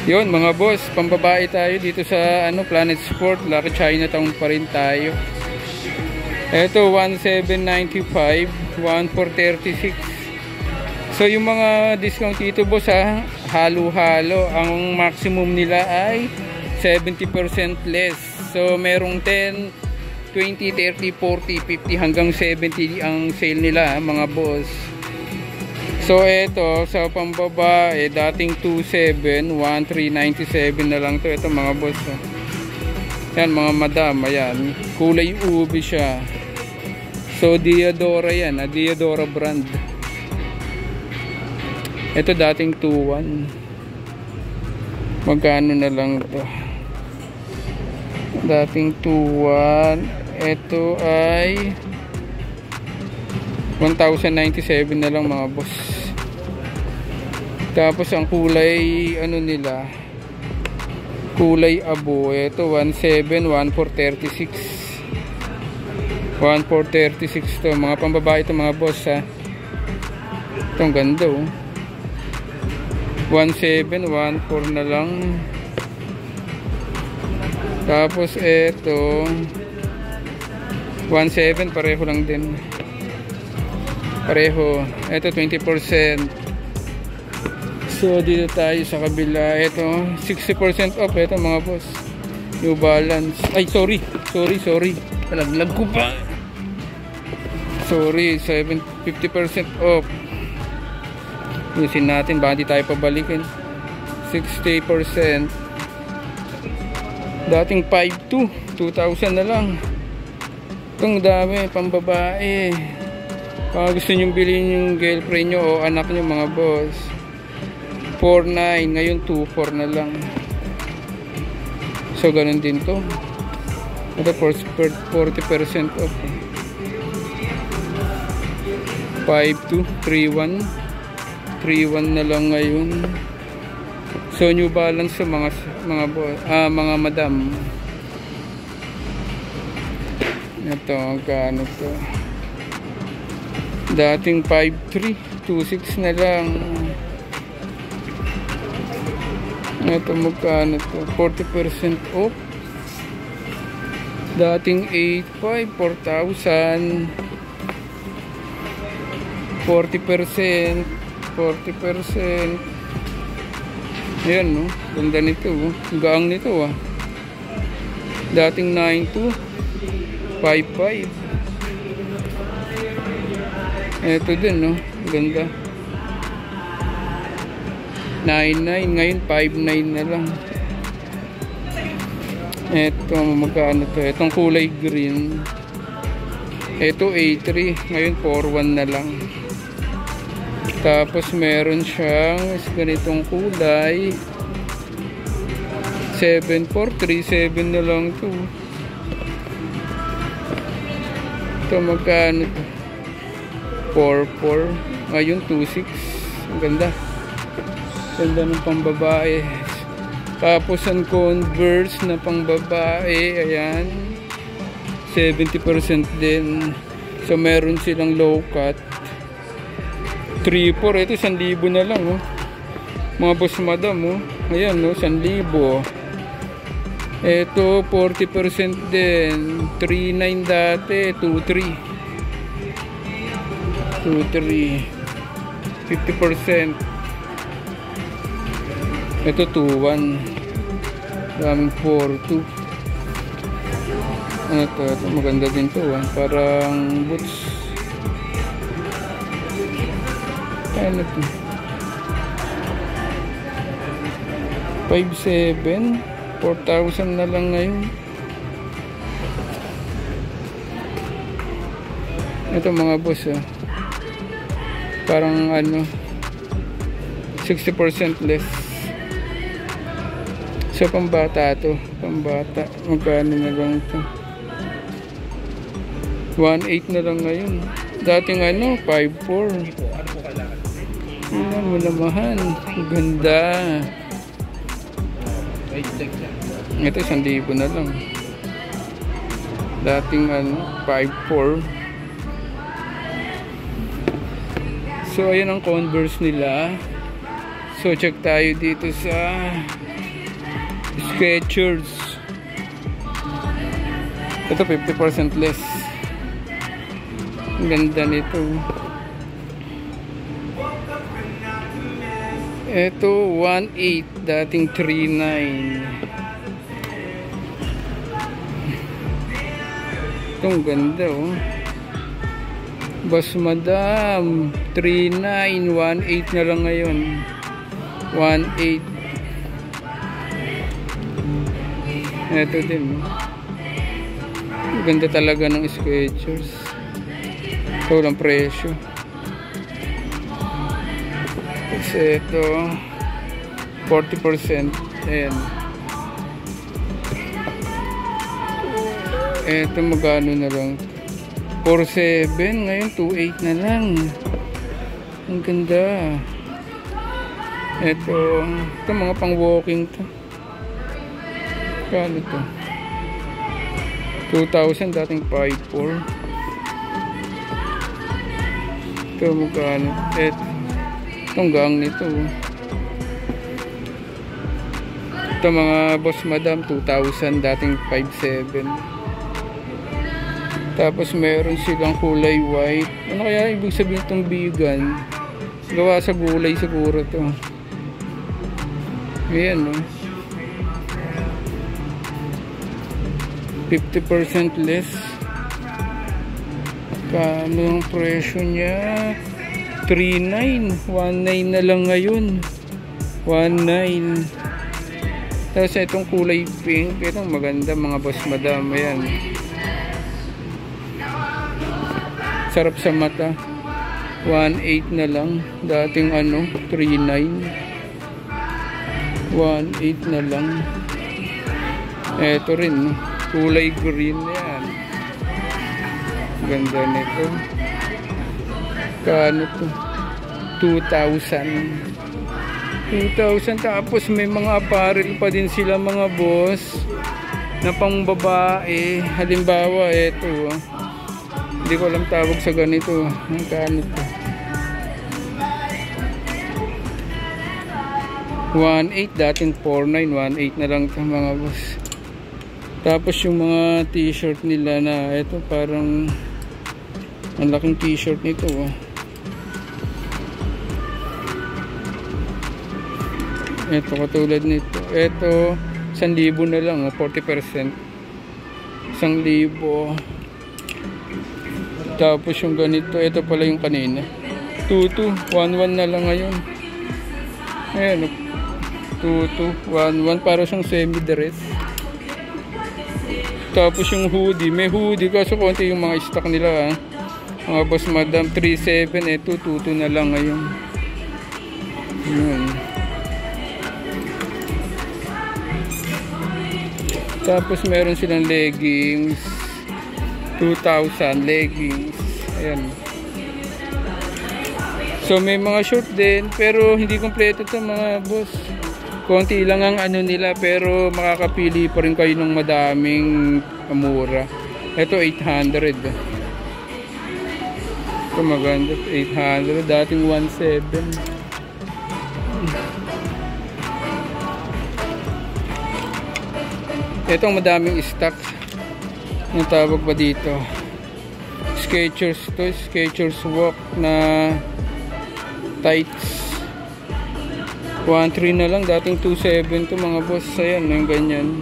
Yun mga boss, pambabae tayo dito sa Planet Sport, Lucky Chinatown pa rin tayo. Ito 1795, 1436. So yung mga discount dito boss halo-halo. Ang maximum nila ay 70% less. So merong 10, 20, 30, 40, 50 hanggang 70 ang sale nila mga boss. So ito sa pambabae dating 27, 1397 na lang to. Ito mga boss. Yan mga madam, ayan. Kulay ube siya. So Diadora yan, Diadora brand. Ito dating 21. Magkano na lang to? Dating 21. Ito ay 1097 na lang mga boss. Tapos ang kulay nila, kulay abo. Ito 17, 1436. 1436 to. Mga pambabae to mga boss Ito ang ganda 17, 14 na lang. Tapos ito 17, pareho lang din. Pareho. Ito 20%. So dito tayo sa kabila. Ito 60% off. Ito mga boss, New Balance. Ay sorry. Talaglag ko pa. Sorry, 50% off. Yusin natin, baka di tayo pabalikin. 60%. Dating 5,200, 2,000 na lang. Itong dami, pambabae. Kung gusto nyo bilhin yung girlfriend nyo o anak nyo mga boss, 4,900, ngayon 2,400 na lang. So ganun din to. Ito 40% off. 5,200, 3,100, 3,100 na lang ngayon. So New Balance sa mga boss, mga madam. Ito magkano to? Dating 5,300, 2,600 na lang. Ito magkano to? 40% off. Dating 8,500, 4,000. 40%. Ayan no, ganda nito gaang nito Dating 9,200, 5,500. Ito din no, ganda. 9,900, ngayon 5,900 na lang. Ito magkano to? Itong kulay green. Ito 8,300, ngayon 4,100 na lang. Tapos meron siyang ganitong kulay 7,437 na lang to. Ito magkano to? 4,400, ngayon 2,600. Ang ganda. Ganda ng pambabae. Tapos ang Converse na pangbabae, ayan, 70% din. So meron silang low cut 3,400. Ito 1,000 na lang mga boss madam ayan 1,000. Ito 40% din, 3,900 dati, 2,300, 50%. Ito 2,100, daming 4,200. Ito maganda din to parang boots. Ano to? 5,700, 4,000 na lang ngayon. Ito mga boss parang 60% less. So pambata to, pambata. Magkano na lang ito? 1,800 na lang ngayon. Dating 5,400. Yan, malamahan. Ganda. Ito 1,000 na lang. Dating 5,400. So ayan ang Converse nila. So check tayo dito sa Skechers. Ito 50% less. Ang ganda nito. Ito 1.8, dating 3.9. Itong ganda oh. Boss Madam 3.9, 1.8 na lang ngayon. 1.8. Ito din. Ganda talaga ng Skechers. Ito lang presyo. Kasi ito 40%. Ayan. Ito magkano na lang? 4.7. Ngayon 2.8 na lang. Ang ganda. Ito mga pang walking to. Kano to? 2,000, dating 5.4. Ito magkano? Itong gang nito. Ito mga Boss Madam 2,000, dating 5.7. Tapos meron silang kulay white. Ano kaya ibig sabihin itong vegan? Gawa sa gulay siguro to. Ayan no. 50% less. Kano ang presyo niya? 3.9. 1.9 na lang ngayon. 1.9. Tapos itong kulay pink. Itong maganda mga Boss Madam. Ayan. Sarap sa mata. 1.8 na lang. Dating 3.9. 1.8 na lang. Ito rin kulay green yan. Ganda nito. Kano to? 2,000. Tapos may mga apparel pa din sila mga boss na pang babae. Halimbawa ito hindi ko alam tawag sa ganito. Ang kano to? 1.8, dating 4.9. 1.8 na lang ito mga boss. Tapos yung mga t-shirt nila na ito parang ang laking t-shirt nito ito katulad nito. Ito 1,000 na lang 40%. 1,000. Tapos yung ganito, ito pala yung kanina 2.2, 1.1 na lang ngayon. Ayan 2.2, 1.1, para siyang semi-dress. Tapos yung hoodie, may hoodie kaso konti yung mga stock nila mga Boss Madam. 3.7, ito 2.2 na lang ngayon. Ayan. Tapos meron silang leggings 2,000 leggings. Ayan. So may mga short din pero hindi kompleto ito mga boss. Konti lang ang nila pero makakapili pa rin kayo ng madaming mura. Ito 800. Ito maganda 800, dating 1.7. Itong madaming stock. Ang tawag pa dito Skechers to, Skechers Walk na tights. 1.3 na lang, dating 2.7 to mga boss. Ayan, yung ganyan.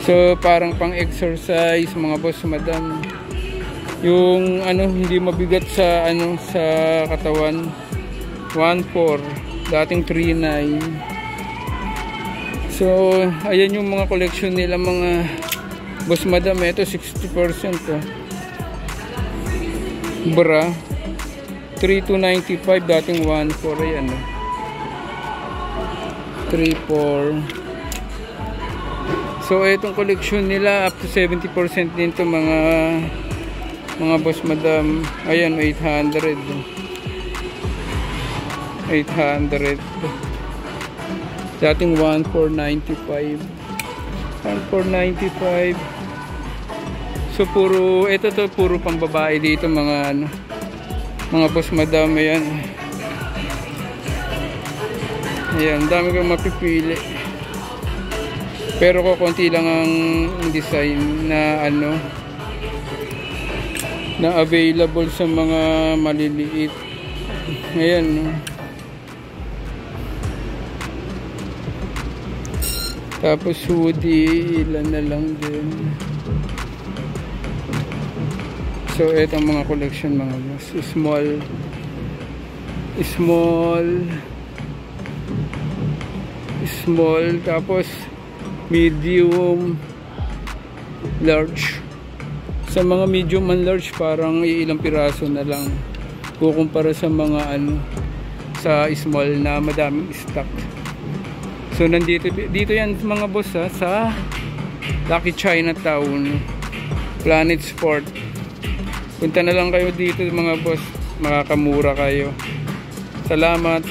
So parang pang exercise mga Boss Madam. Yung hindi mabigat sa sa katawan. 1.4, dating 3.9. So ayan yung mga collection nila mga Boss Madam. Ito 60% bra 3,295, dating 1.4. Ayan 3.4. So itong collection nila up to 70% din to mga Boss Madam. Ayan 800 dating 1,495. 1,495. So puro puro pang babae dito mga Boss Madam. Ayan Ayan, dami kang mapipili. Pero konti lang ang design na ano na available sa mga maliliit. Ayan, no? Tapos hoodie, ilan na lang din. So, etong mga collection mga boss. Small, tapos medium, large. Sa mga medium and large, parang ilang piraso na lang. Kukumpara sa mga ano, sa small na madaming stock. So, dito yan mga boss ha, sa Lucky Chinatown, Planet Sport. Punta na lang kayo dito mga boss, makakamura kayo. Salamat.